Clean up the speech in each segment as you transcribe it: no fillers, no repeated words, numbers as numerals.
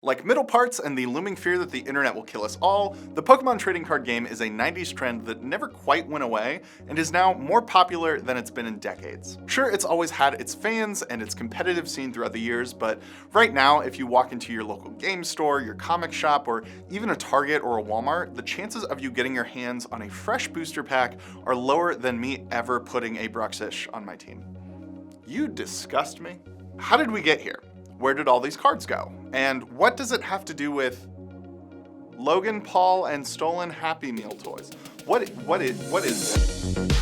Like middle parts and the looming fear that the internet will kill us all, the Pokemon Trading Card Game is a 90s trend that never quite went away and is now more popular than it's been in decades. Sure, it's always had its fans and its competitive scene throughout the years, but right now, if you walk into your local game store, your comic shop, or even a Target or a Walmart, the chances of you getting your hands on a fresh booster pack are lower than me ever putting a Bruxish on my team. You disgust me. How did we get here? Where did all these cards go? And what does it have to do with Logan Paul and stolen Happy Meal toys? What is it?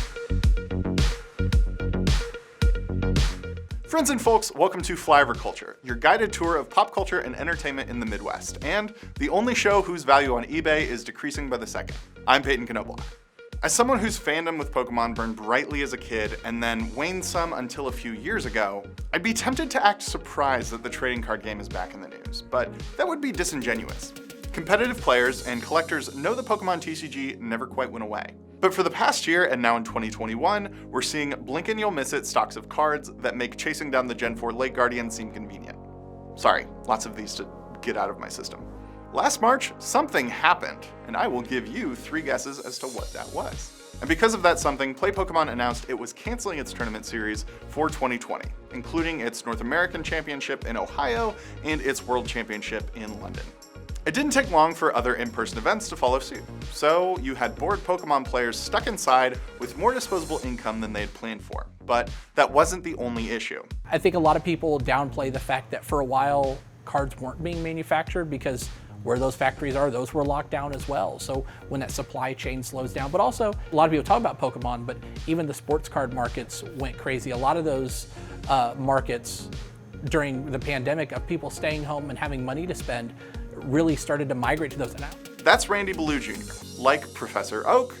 Friends and folks, welcome to Flyover Culture, your guided tour of pop culture and entertainment in the Midwest, and the only show whose value on eBay is decreasing by the second. I'm Peyton Knobloch. As someone whose fandom with Pokemon burned brightly as a kid and then waned some until a few years ago, I'd be tempted to act surprised that the trading card game is back in the news, but that would be disingenuous. Competitive players and collectors know the Pokemon TCG never quite went away. But for the past year and now in 2021, we're seeing blink and you'll miss it stocks of cards that make chasing down the Gen 4 Lake Guardian seem convenient. Sorry, lots of these to get out of my system. Last March, something happened, and I will give you 3 guesses as to what that was. And because of that something, Play Pokemon announced it was canceling its tournament series for 2020, including its North American Championship in Ohio and its World Championship in London. It didn't take long for other in-person events to follow suit, so you had bored Pokemon players stuck inside with more disposable income than they had planned for. But that wasn't the only issue. I think a lot of people downplay the fact that for a while, cards weren't being manufactured because where those factories are, those were locked down as well. So when that supply chain slows down, but also a lot of people talk about Pokemon, but even the sports card markets went crazy. A lot of those markets during the pandemic of people staying home and having money to spend really started to migrate to those. That's Randy Ballou Jr. Like Professor Oak,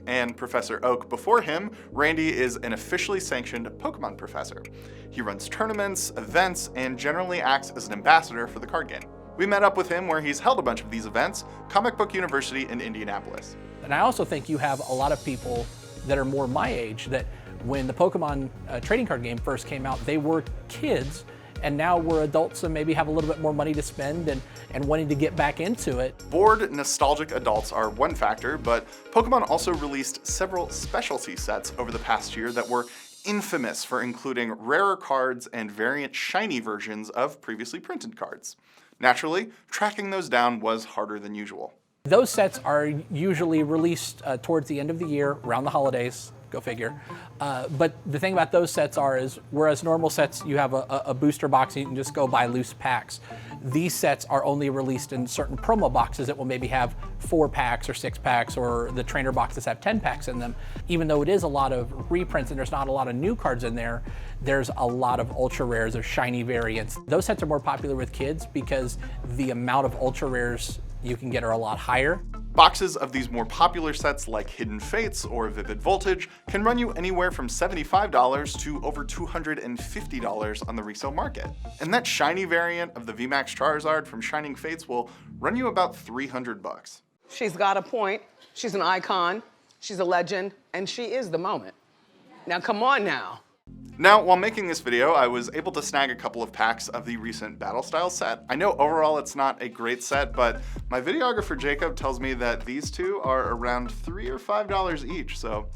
and Professor Oak before him, Randy is an officially sanctioned Pokemon professor. He runs tournaments, events, and generally acts as an ambassador for the card game. We met up with him where he's held a bunch of these events, Comic Book University in Indianapolis. And I also think you have a lot of people that are more my age that when the Pokemon trading card game first came out, they were kids, and now we're adults and maybe have a little bit more money to spend and wanting to get back into it. Bored, nostalgic adults are one factor, but Pokemon also released several specialty sets over the past year that were infamous for including rarer cards and variant shiny versions of previously printed cards. Naturally, tracking those down was harder than usual. Those sets are usually released towards the end of the year, around the holidays, go figure. But the thing about those sets is, whereas normal sets, you have a booster box and you can just go buy loose packs. These sets are only released in certain promo boxes that will maybe have 4 packs or 6 packs, or the trainer boxes have 10 packs in them. Even though it is a lot of reprints and there's not a lot of new cards in there, there's a lot of ultra rares or shiny variants. Those sets are more popular with kids because the amount of ultra rares you can get are a lot higher. Boxes of these more popular sets like Hidden Fates or Vivid Voltage can run you anywhere from $75 to over $250 on the resale market. And that shiny variant of the VMAX Charizard from Shining Fates will run you about $300. She's got a point, she's an icon, she's a legend, and she is the moment. Now come on now. Now, while making this video, I was able to snag a couple of packs of the recent Battle Style set. I know overall it's not a great set, but my videographer Jacob tells me that these two are around $3 or $5 each, so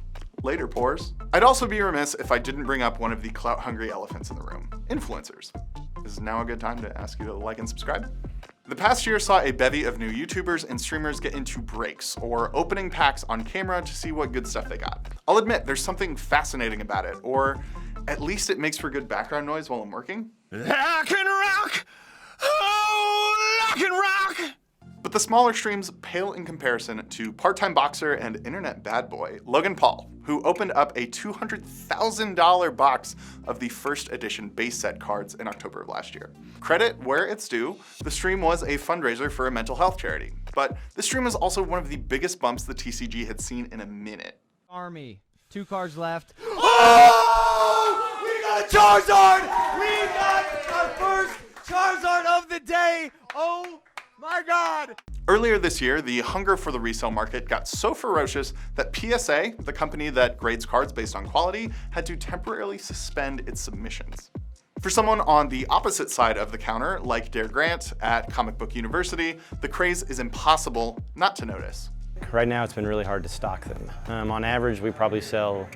later pores. I'd also be remiss if I didn't bring up one of the clout-hungry elephants in the room, influencers. Is now a good time to ask you to like and subscribe? The past year saw a bevy of new YouTubers and streamers get into breaks, or opening packs on camera to see what good stuff they got. I'll admit, there's something fascinating about it, or at least it makes for good background noise while I'm working. I can rock! Oh, I can rock! But the smaller streams pale in comparison to part-time boxer and internet bad boy, Logan Paul, who opened up a $200,000 box of the first edition base set cards in October of last year. Credit where it's due, the stream was a fundraiser for a mental health charity. But the stream was also one of the biggest bumps the TCG had seen in a minute. Army, 2 cards left. Oh! We got a Charizard! We got our first Charizard of the day! Oh my God! Earlier this year, the hunger for the resale market got so ferocious that PSA, the company that grades cards based on quality, had to temporarily suspend its submissions. For someone on the opposite side of the counter, like Dare Grant at Comic Book University, the craze is impossible not to notice. Right now it's been really hard to stock them. On average, we probably sell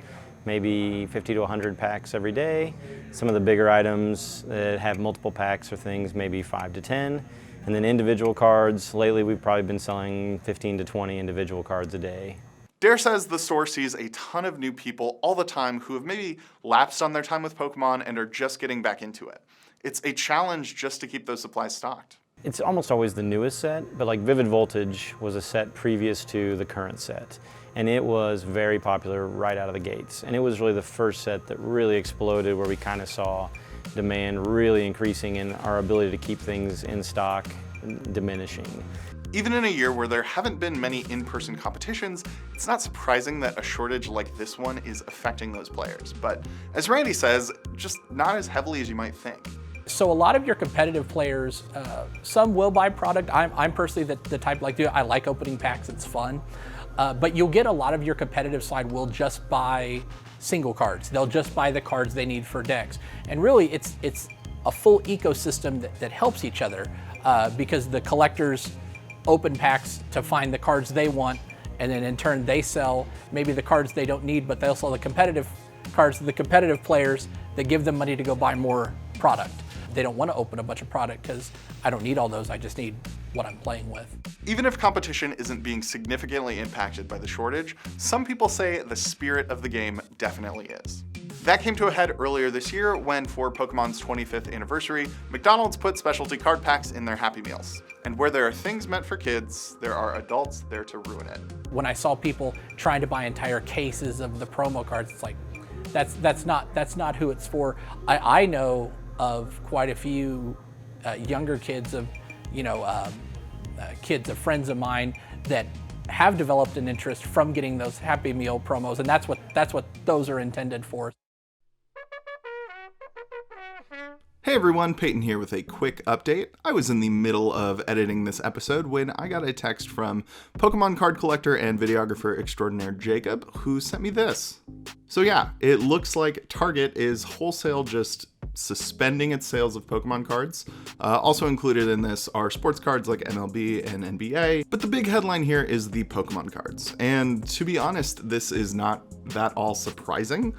maybe 50 to 100 packs every day. Some of the bigger items that have multiple packs or things, maybe 5 to 10. And then individual cards, lately we've probably been selling 15 to 20 individual cards a day. Dare says the store sees a ton of new people all the time who have maybe lapsed on their time with Pokemon and are just getting back into it. It's a challenge just to keep those supplies stocked. It's almost always the newest set, but like Vivid Voltage was a set previous to the current set. And it was very popular right out of the gates. And it was really the first set that really exploded, where we kind of saw demand really increasing and our ability to keep things in stock diminishing. Even in a year where there haven't been many in-person competitions, it's not surprising that a shortage like this one is affecting those players. But as Randy says, just not as heavily as you might think. So a lot of your competitive players, some will buy product. I'm personally the type like, dude, I like opening packs, it's fun. But you'll get a lot of your competitive side will just buy single cards. They'll just buy the cards they need for decks. And really it's a full ecosystem that helps each other because the collectors open packs to find the cards they want, and then in turn they sell maybe the cards they don't need, but they'll sell the competitive cards to the competitive players that give them money to go buy more product. They don't want to open a bunch of product because I don't need all those, I just need what I'm playing with. Even if competition isn't being significantly impacted by the shortage, some people say the spirit of the game definitely is. That came to a head earlier this year when, for Pokemon's 25th anniversary, McDonald's put specialty card packs in their Happy Meals. And where there are things meant for kids, there are adults there to ruin it. When I saw people trying to buy entire cases of the promo cards, it's like, that's not who it's for. I know of quite a few younger kids of, kids of friends of mine that have developed an interest from getting those Happy Meal promos, and that's what those are intended for. Hey everyone, Peyton here with a quick update. I was in the middle of editing this episode when I got a text from Pokemon card collector and videographer extraordinaire Jacob, who sent me this. So yeah, it looks like Target is wholesale just suspending its sales of Pokemon cards. Also included in this are sports cards like MLB and NBA, but the big headline here is the Pokemon cards. And to be honest, this is not that all surprising.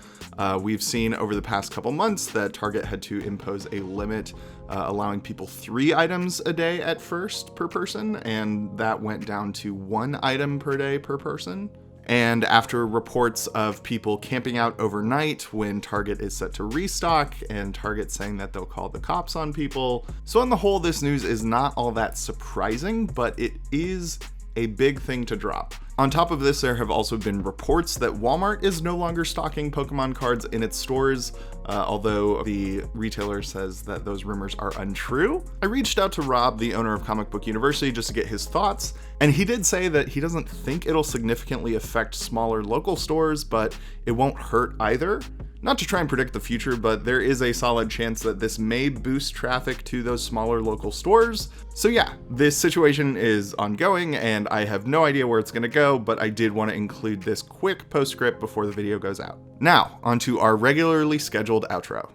We've seen over the past couple months that Target had to impose a limit allowing people 3 items a day at first per person, and that went down to 1 item per day per person. And after reports of people camping out overnight when Target is set to restock, and Target saying that they'll call the cops on people. So on the whole, this news is not all that surprising, but it is a big thing to drop. On top of this, there have also been reports that Walmart is no longer stocking Pokemon cards in its stores, although the retailer says that those rumors are untrue. I reached out to Rob, the owner of Comic Book University, just to get his thoughts, and he did say that he doesn't think it'll significantly affect smaller local stores, but it won't hurt either. Not to try and predict the future, but there is a solid chance that this may boost traffic to those smaller local stores. So yeah, this situation is ongoing and I have no idea where it's gonna go, but I did want to include this quick postscript before the video goes out. Now, onto our regularly scheduled outro.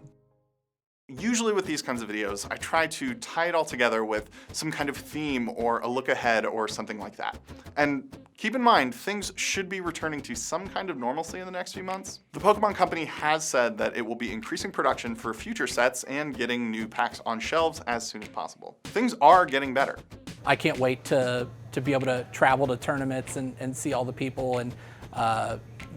Usually with these kinds of videos, I try to tie it all together with some kind of theme or a look ahead or something like that. And keep in mind, things should be returning to some kind of normalcy in the next few months. The Pokemon Company has said that it will be increasing production for future sets and getting new packs on shelves as soon as possible. Things are getting better. I can't wait to be able to travel to tournaments and see all the people, and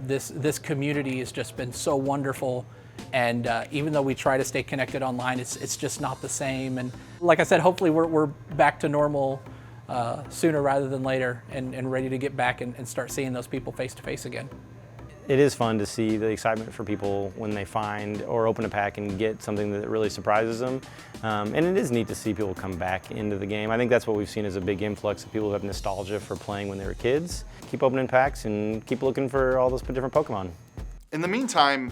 this community has just been so wonderful. And even though we try to stay connected online, it's just not the same. And like I said, hopefully we're back to normal sooner rather than later, and ready to get back and start seeing those people face to face again. It is fun to see the excitement for people when they find or open a pack and get something that really surprises them. And it is neat to see people come back into the game. I think that's what we've seen as a big influx of people who have nostalgia for playing when they were kids. Keep opening packs and keep looking for all those different Pokemon. In the meantime,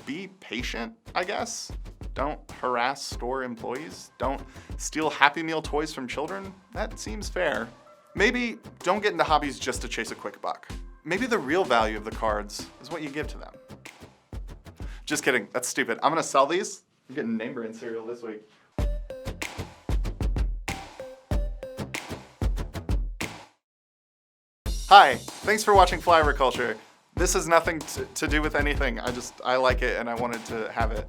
be patient, I guess. Don't harass store employees. Don't steal Happy Meal toys from children. That seems fair. Maybe don't get into hobbies just to chase a quick buck. Maybe the real value of the cards is what you give to them. Just kidding, that's stupid. I'm gonna sell these You're getting name brand cereal this week. Hi, thanks for watching Flyover Culture. This has nothing to do with anything. I like it and I wanted to have it.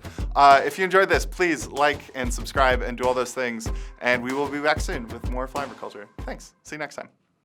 If you enjoyed this, please like and subscribe and do all those things. And we will be back soon with more Flyover Culture. Thanks. See you next time.